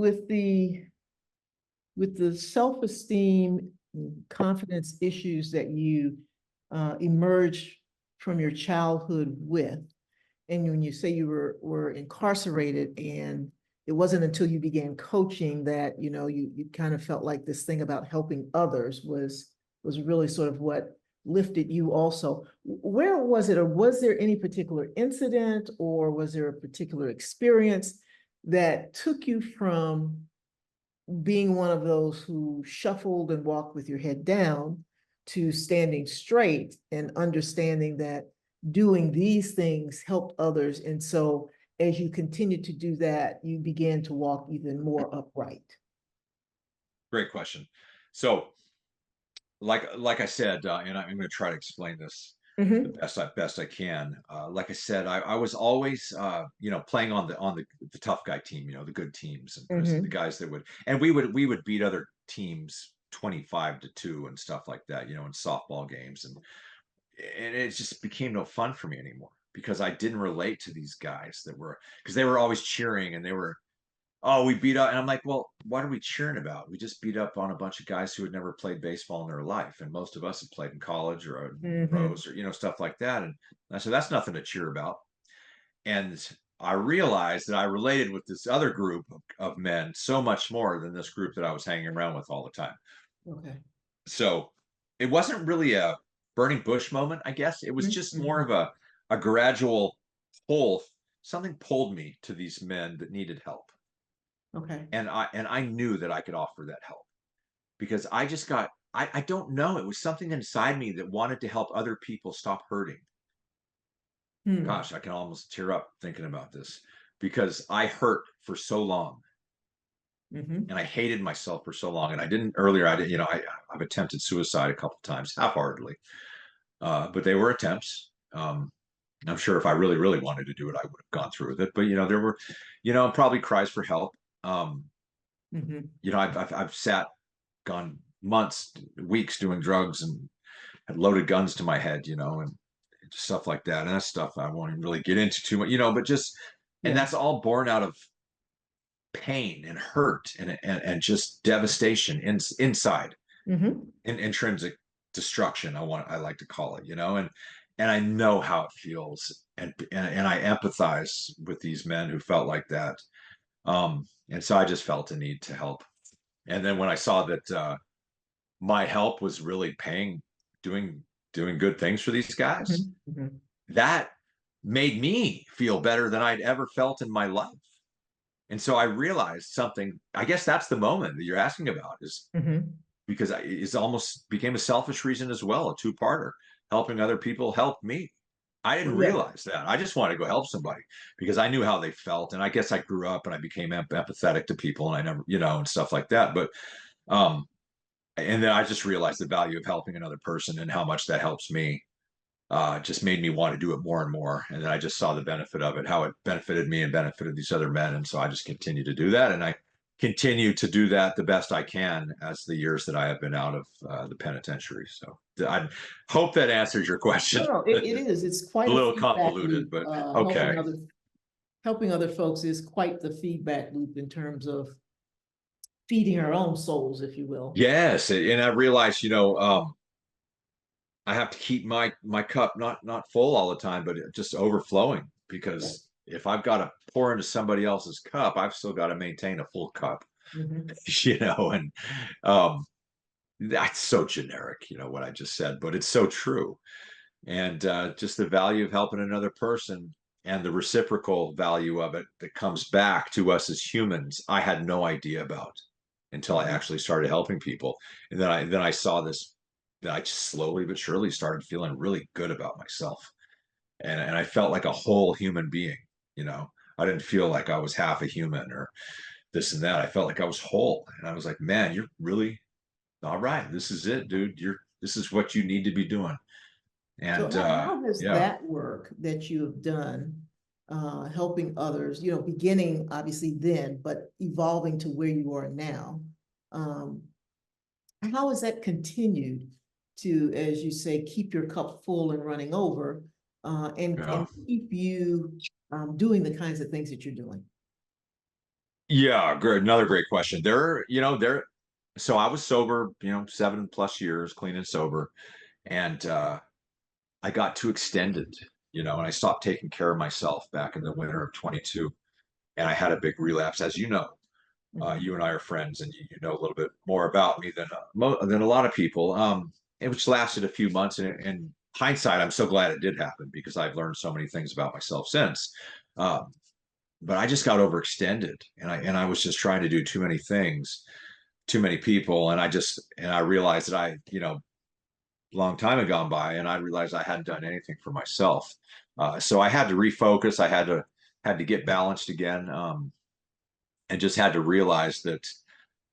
the self-esteem, confidence issues that you emerged from your childhood with, and when you say you were incarcerated and it wasn't until you began coaching that, you kind of felt like this thing about helping others was really sort of what lifted you also. Where was it, or was there any particular incident, or was there a particular experience that took you from being one of those who shuffled and walked with your head down to standing straight and understanding that doing these things helped others? And so as you continued to do that, you began to walk even more upright.
Great question. So, like I said, and I'm going to try to explain this the
Mm-hmm.
best I can. Like I said, I was always playing on the tough guy team, the good teams in prison, the
Mm-hmm.
guys that would, and we would beat other teams 25-2 and stuff like that, in softball games, and it just became no fun for me anymore because I didn't relate to these guys because they were always cheering and they were, oh, we beat up. And I'm like, well, what are we cheering about? We just beat up on a bunch of guys who had never played baseball in their life. And most of us had played in college or
Mm-hmm.
pros or, stuff like that. And I said, that's nothing to cheer about. And I realized that I related with this other group of men so much more than this group that I was hanging around with all the time.
Okay.
So it wasn't really a burning bush moment, I guess. It was just more
Mm-hmm.
of a gradual pull. Something pulled me to these men that needed help,
Okay.
and I knew that I could offer that help because I just got I don't know, it was something inside me that wanted to help other people stop hurting.
Hmm.
Gosh, I can almost tear up thinking about this because I hurt for so long
Mm-hmm.
and I hated myself for so long, and I didn't, I've attempted suicide a couple times, half-heartedly, but they were attempts. I'm sure if I really, really wanted to do it, I would have gone through with it. But there were, probably cries for help. Um,
Mm-hmm.
I've gone months, weeks doing drugs and had loaded guns to my head, and stuff like that. And that's stuff I won't even really get into too much, but and
Yeah.
that's all born out of pain and hurt and just devastation inside,
Mm-hmm.
intrinsic destruction. I like to call it, and I know how it feels. And I empathize with these men who felt like that. And so I just felt a need to help. And then when I saw that, my help was really doing doing good things for these guys,
Mm-hmm. Mm-hmm.
that made me feel better than I'd ever felt in my life. And so I realized something. I guess that's the moment that you're asking about, is
Mm-hmm.
because it's almost became a selfish reason as well, a two-parter. Helping other people helped me. I didn't
Well, yeah.
realize that. I just wanted to go help somebody because I knew how they felt, and I guess I grew up and I became empathetic to people, and I never, and stuff like that. But um, and then I just realized the value of helping another person and how much that helps me. Just made me want to do it more and more. And then I just saw the benefit of it, how it benefited me and benefited these other men. And so I just continue to do that. And I continue to do that the best I can as the years that I have been out of the penitentiary. So I hope that answers your question.
No, no, it is. It's quite
A
a
little
feedback
convoluted,
loop.
but
Helping
okay.
other folks is quite the feedback loop in terms of feeding our own souls, if you will.
Yes. And I realized, I have to keep my cup not full all the time, but just overflowing, because if I've got to pour into somebody else's cup, I've still got to maintain a full cup,
Mhm.
and um, that's so generic, what I just said, but it's so true. And just the value of helping another person and the reciprocal value of it that comes back to us as humans, I had no idea about until I
Mhm.
actually started helping people. And then I saw this, that I just slowly but surely started feeling really good about myself. And I felt like a whole human being, you know. I didn't feel like I was half a human or this and that. I felt like I was whole. And I was like, man, you're really all right. This is it, dude. This is what you need to be doing.
So
And
how has
yeah.
that work that you have done, helping others, beginning obviously then, but evolving to where you are now, um, how has that continued to, as you say, keep your cup full and running over,
Yeah.
and keep you doing the kinds of things that you're doing?
Yeah, great. Another great question. So I was sober, 7+ years, clean and sober. And I got too extended, and I stopped taking care of myself back in the winter of 22. and I had a big relapse, as you know. You and I are friends, and you know a little bit more about me than a lot of people. Which lasted a few months, and in hindsight, I'm so glad it did happen because I've learned so many things about myself since. Um, but I just got overextended, and I was just trying to do too many things, too many people, and I realized that long time had gone by, and I realized I hadn't done anything for myself. So I had to refocus. I had to get balanced again, and just had to realize that,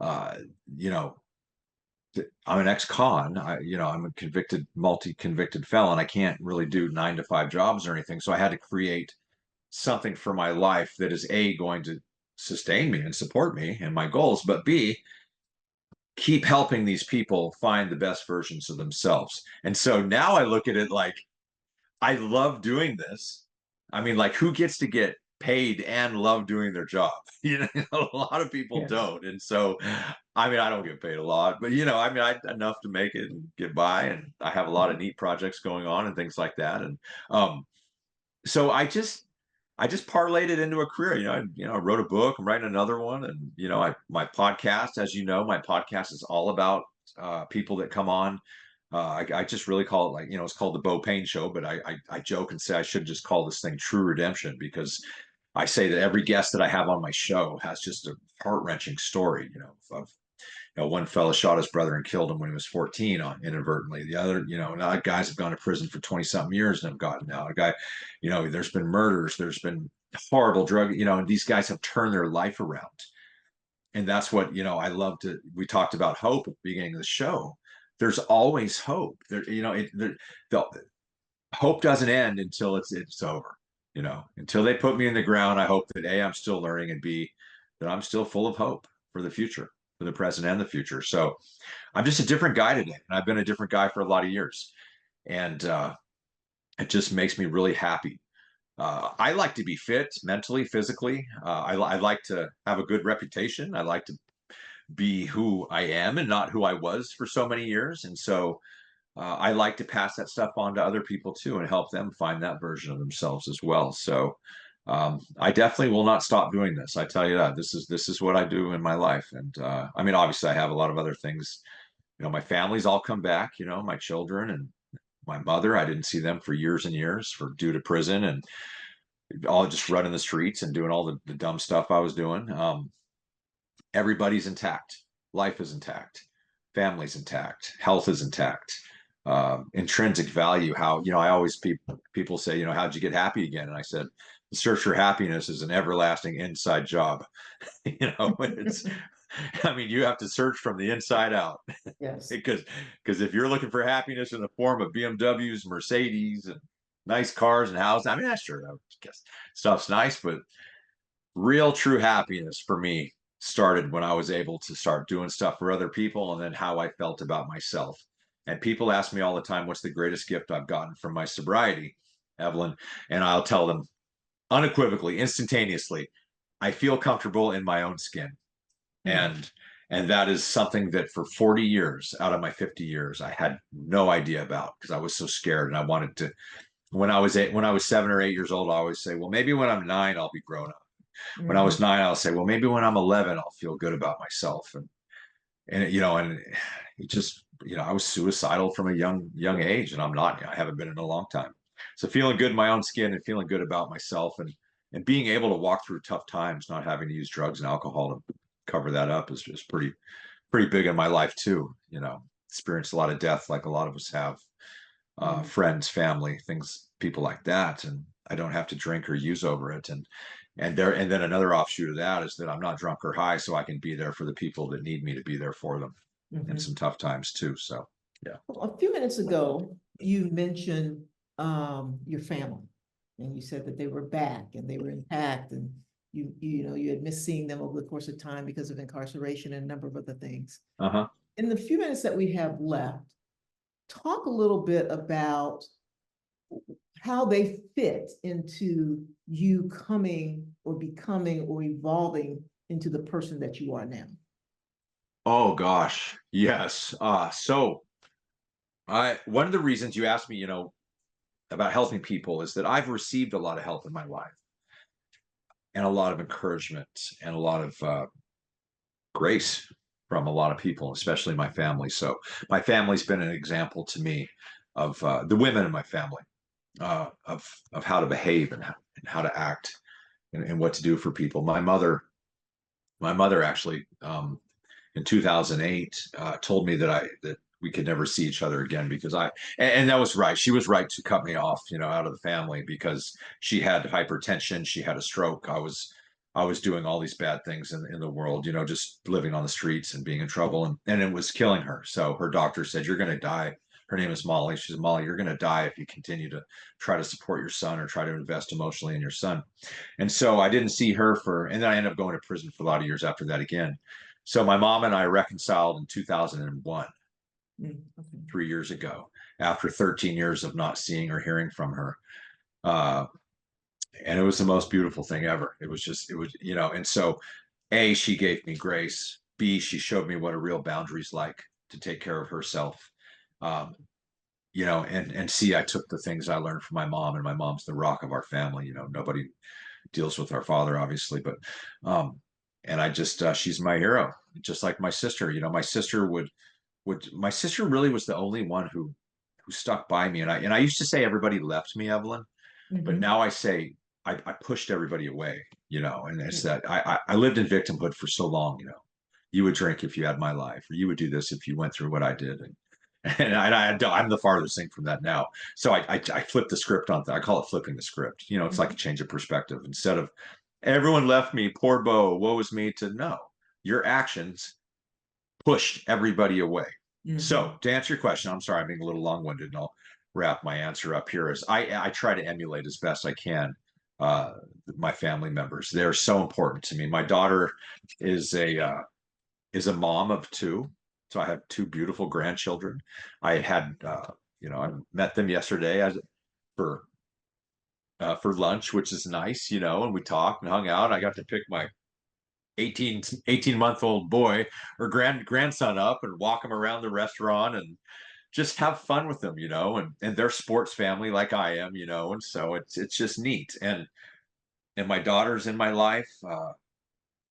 uh, you know, I'm an ex-con. I'm a multi-convicted felon. I can't really do 9 to 5 jobs or anything. So I had to create something for my life that is A, going to sustain me and support me and my goals, but B, keep helping these people find the best versions of themselves. And so now I look at it like I love doing this. I mean, like, who gets to get paid and love doing their job? A lot of people
Yes.
don't. And so, I mean, I don't get paid a lot, but I mean, I enough to make it and get by. And I have a lot of neat projects going on and things like that. And so I just parlayed it into a career. I wrote a book. I'm writing another one, and my podcast, as you know, my podcast is all about people that come on. I just really call it, like, it's called the Bo Payne Show, but I joke and say I should just call this thing True Redemption, because I say that every guest that I have on my show has just a heart wrenching story. Of one fella shot his brother and killed him when he was 14 inadvertently. The other, now guys have gone to prison for 20 something years and have gotten out. A guy, there's been murders, there's been horrible drug, and these guys have turned their life around. And that's what, I love to, we talked about hope at the beginning of the show. There's always hope there. The hope doesn't end until it's over, until they put me in the ground. I hope that A, I'm still learning, and B, that I'm still full of hope for the future, for the present and the future. So I'm just a different guy today, and I've been a different guy for a lot of years, and it just makes me really happy. I like to be fit mentally, physically. I like to have a good reputation. I like to be who I am and not who I was for so many years. And so I like to pass that stuff on to other people too, and help them find that version of themselves as well. So I definitely will not stop doing this. I tell you that this is what I do in my life. And I mean, obviously I have a lot of other things. My family's all come back, my children and my mother. I didn't see them for years and years due to prison, and all just running the streets and doing all the dumb stuff I was doing. Everybody's intact. Life is intact. Family's intact. Health is intact. Intrinsic value. How, I always, people say, how'd you get happy again? And I said, the search for happiness is an everlasting inside job. It's, I mean, you have to search from the inside out.
Yes.
because if you're looking for happiness in the form of BMWs, Mercedes, and nice cars and houses, I mean, that's sure, I guess stuff's nice, but real true happiness for me started when I was able to start doing stuff for other people, and then how I felt about myself. And people ask me all the time, what's the greatest gift I've gotten from my sobriety, Evelyn? And I'll tell them unequivocally, instantaneously, I feel comfortable in my own skin. And that is something that for 40 years out of my 50 years, I had no idea about, because I was so scared. And I wanted to, when I was 7 or 8 years old, I always say, well, maybe when I'm 9, I'll be grown up. When I was 9, I'll say, well, maybe when I'm 11, I'll feel good about myself. And it just, I was suicidal from a young age, and I'm not. I haven't been in a long time. So feeling good in my own skin and feeling good about myself, and being able to walk through tough times, not having to use drugs and alcohol to cover that up, is just pretty big in my life too. Experienced a lot of death, like a lot of us have, friends, family, things, people like that, and I don't have to drink or use over it. And then another offshoot of that is that I'm not drunk or high, so I can be there for the people that need me to be there for them in some tough times too. So yeah.
Well, a few minutes ago, you mentioned your family, and you said that they were back and they were intact, and you had missed seeing them over the course of time because of incarceration and a number of other things.
Uh-huh.
In the few minutes that we have left, talk a little bit about how they fit into you coming or becoming or evolving into the person that you are now.
Oh gosh, yes. So one of the reasons you asked me, about helping people, is that I've received a lot of help in my life. and a lot of encouragement and a lot of grace from a lot of people, especially my family. So my family's been an example to me of the women in my family, of how to behave and how to act and what to do for people. My mother actually in 2008 told me that we could never see each other again because and that was right. She was right to cut me off, out of the family because she had hypertension, she had a stroke. I was doing all these bad things in the world, just living on the streets and being in trouble, and it was killing her. So her doctor said, "You're going to die." Her name is Molly. She said, "Molly, you're going to die if you continue to try to support your son or try to invest emotionally in your son." And so I didn't see her and then I ended up going to prison for a lot of years after that again. So my mom and I reconciled in 2001,
Okay.
3 years ago, after 13 years of not seeing or hearing from her. Uh, and it was the most beautiful thing ever. And so A, she gave me grace. B, she showed me what a real boundary's like to take care of herself. Um, and C, I took the things I learned from my mom, and my mom's the rock of our family. Nobody deals with our father, obviously, but and I just she's my hero, just like my sister. My sister really was the only one who stuck by me, and I used to say everybody left me, Evelyn, but
Mhm.
now I say I pushed everybody away, and it's that I lived in victimhood for so long. You would drink if you had my life, or you would do this if you went through what I did, I'm the farthest thing from that now. So I flip the script on that. I call it flipping the script. It's like a change of perspective. Instead of everyone left me, poor Bo, woe is me, to no, your actions pushed everybody away.
Mhm.
So to answer your question, I'm sorry, I'm being a little long-winded, and I'll wrap my answer up here. Is I try to emulate as best I can uh, my family members. They're so important to me. My daughter is a mom of two. So I have two beautiful grandchildren. I had, I met them yesterday for for lunch, which is nice, and we talked and hung out. I got to pick my 18-month-old boy or grandson up and walk him around the restaurant and just have fun with them, and they're sports family like I am, and so it's just neat. And my daughter's in my life.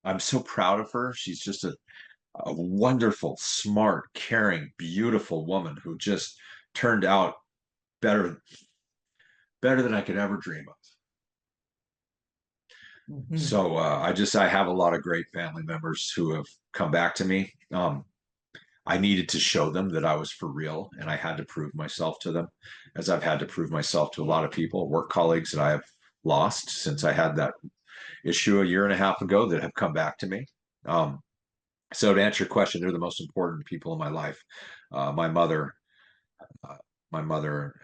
I'm so proud of her. She's just a wonderful, smart, caring, beautiful woman who just turned out better better than I could ever dream of.
Mhm.
So I have a lot of great family members who have come back to me. I needed to show them that I was for real, and I had to prove myself to them, as I've had to prove myself to a lot of people, work colleagues that I have lost since I had that issue a year and a half ago that have come back to me. Um, so to answer your question, they're the most important people in my life. My mother, uh, my mother,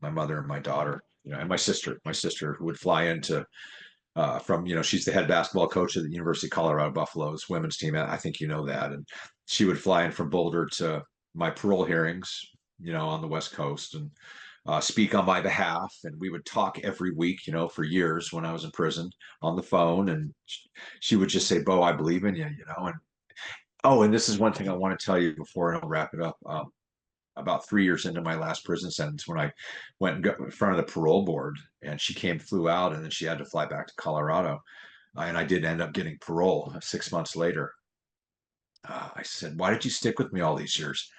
my mother, and my daughter, and my sister. My sister who would fly into from she's the head basketball coach of the University of Colorado Buffaloes women's team. I think you know that, and she would fly in from Boulder to my parole hearings, on the West Coast, and speak on my behalf. And we would talk every week, for years when I was in prison on the phone. And she would just say, "Bo, I believe in you," And oh, and this is one thing I want to tell you before I'll wrap it up. About 3 years into my last prison sentence, when I went and got in front of the parole board, and flew out, and then she had to fly back to Colorado, and I did end up getting parole 6 months later. I said, "Why did you stick with me all these years?"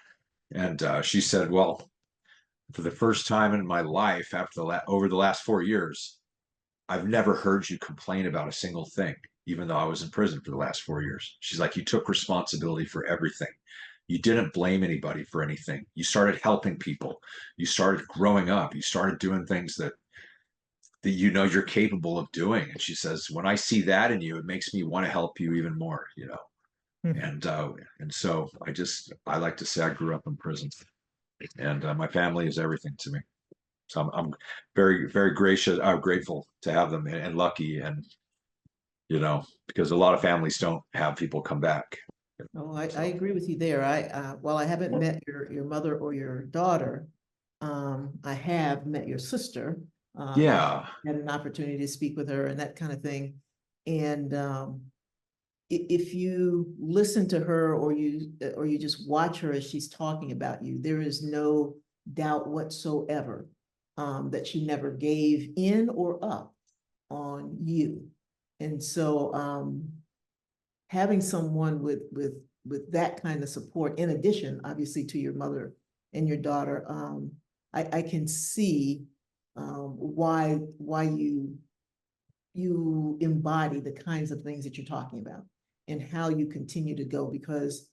And she said, "Well, for the first time in my life, over the last 4 years, I've never heard you complain about a single thing, even though I was in prison for the last 4 years." She's like, "You took responsibility for everything. You didn't blame anybody for anything. You started helping people. You started growing up. You started doing things that you're capable of doing." And she says, "When I see that in you, it makes me want to help you even more."
Mhm.
And so I like to say I grew up in prison, and my family is everything to me. So I'm very, very grateful to have them, and lucky, and because a lot of families don't have people come back.
Oh, I
So
agree with you there. While I haven't met your mother or your daughter, I have met your sister. I
yeah,
had an opportunity to speak with her and that kind of thing. And if you listen to her or you just watch her as she's talking about you, there is no doubt whatsoever that she never gave in or up on you. And so having someone with that kind of support, in addition, obviously, to your mother and your daughter, I can see why you embody the kinds of things that you're talking about and how you continue to go, because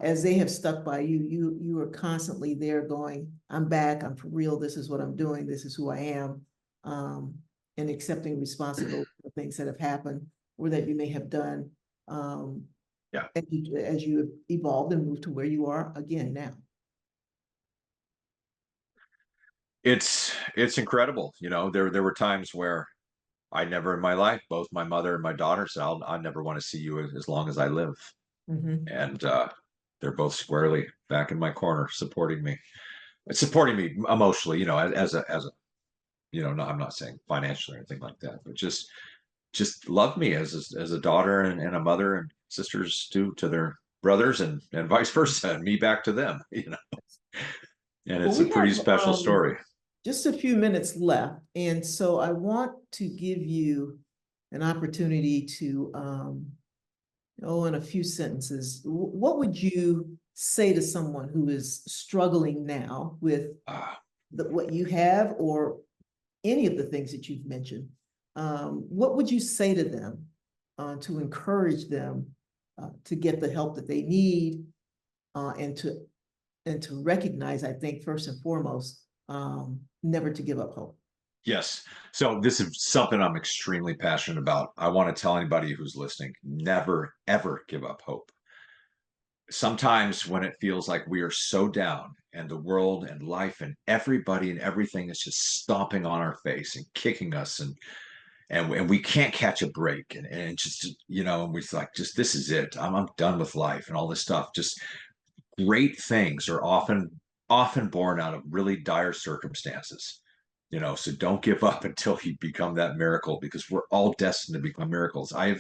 as they have stuck by you, you are constantly there going, I'm back, I'm for real, this is what I'm doing, this is who I am, and accepting responsibility for things that have happened or that you may have done.
Yeah.
As you have evolved and moved to where you are again now.
It's incredible. You know, there were times where I never in my life, both my mother and my daughter said, I never want to see you as long as I live.
Mm-hmm.
And they're both squarely back in my corner, supporting me emotionally, you know, as a, you know, no, I'm not saying financially or anything like that, but just love me as a daughter and a mother, and sisters do to their brothers, and vice versa, and me back to them, you know. And
Well,
it's a
we
pretty
have
special story.
just a few minutes left, and so I want to give you an opportunity to, in a few sentences, what would you say to someone who is struggling now with what you have or any of the things that you've mentioned? What would you say to them to encourage them to get the help that they need, and to recognize, I think, first and foremost, never to give up hope?
Yes. So this is something I'm extremely passionate about. I want to tell anybody who's listening, never, ever give up hope. Sometimes when it feels like we are so down and the world and life and everybody and everything is just stomping on our face and kicking us, and we can't catch a break, and just, you know, and we're like, just, this is it. I'm done with life and all this stuff. Just great things are often born out of really dire circumstances, you know. So don't give up until you become that miracle, because we're all destined to become miracles. I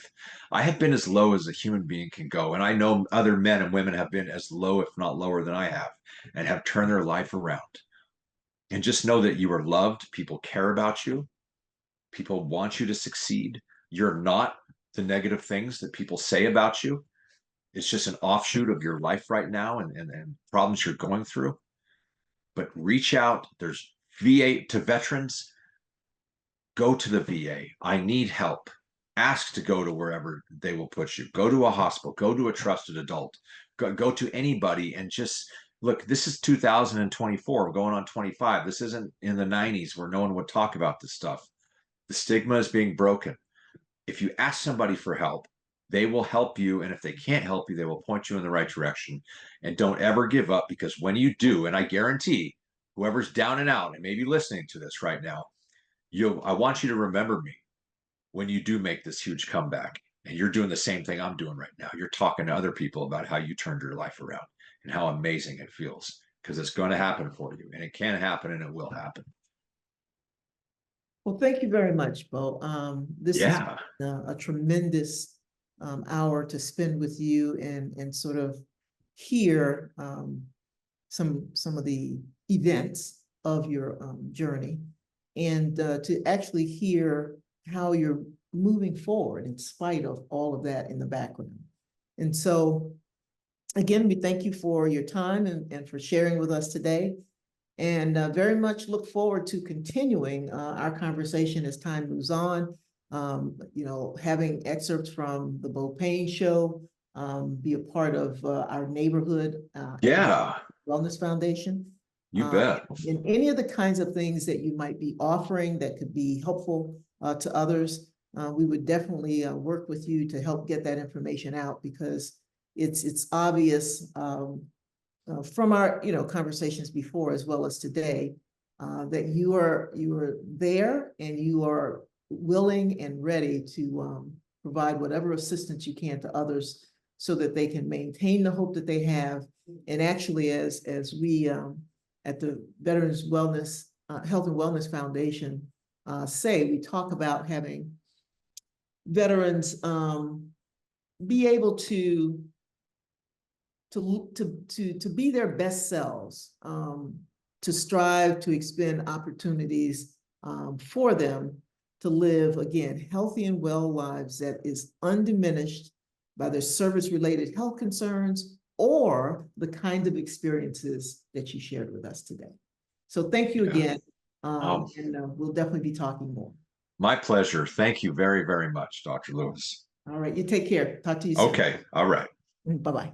have been as low as a human being can go, and I know other men and women have been as low, if not lower, than I have, and have turned their life around. And just know that you are loved. People care about you. People want you to succeed. You're not the negative things that people say about you. It's just an offshoot of your life right now, and problems you're going through. But reach out. There's VA to veterans. Go to the VA. I need help. Ask to go to wherever they will put you. Go to a hospital. Go to a trusted adult. Go to anybody, and just look. This is 2024. We're going on 25. This isn't in the 90s where no one would talk about this stuff. The stigma is being broken. If you ask somebody for help, they will help you. And if they can't help you, they will point you in the right direction. And don't ever give up, because when you do, and I guarantee whoever's down and out and maybe listening to this right now, I want you to remember me when you do make this huge comeback. And you're doing the same thing I'm doing right now. You're talking to other people about how you turned your life around and how amazing it feels, because it's going to happen for you, and it can happen, and it will happen.
Well, thank you very much, Bo. This is
Yeah.
a tremendous hour to spend with you, and sort of hear some of the events of your journey, and to actually hear how you're moving forward in spite of all of that in the background. And so, again, we thank you for your time and for sharing with us today. And very much look forward to continuing our conversation as time moves on. Having excerpts from the Bo Payne Show, be a part of our neighborhood at
Yeah.
the Wellness Foundation.
You bet.
And any of the kinds of things that you might be offering that could be helpful to others, we would definitely work with you to help get that information out, because it's obvious from our conversations before as well as today, that you are there, and you are willing and ready to provide whatever assistance you can to others, so that they can maintain the hope that they have. And actually, as we at the Veterans Wellness Health and Wellness Foundation say, we talk about having veterans be able to be their best selves, to strive to expand opportunities for them to live, again, healthy and well lives that is undiminished by their service-related health concerns or the kind of experiences that you shared with us today. So thank you again, and we'll definitely be talking more.
My pleasure. Thank you very, very much, Dr. Lewis.
All right, you take care. Talk to you soon.
Okay, all right.
Bye-bye.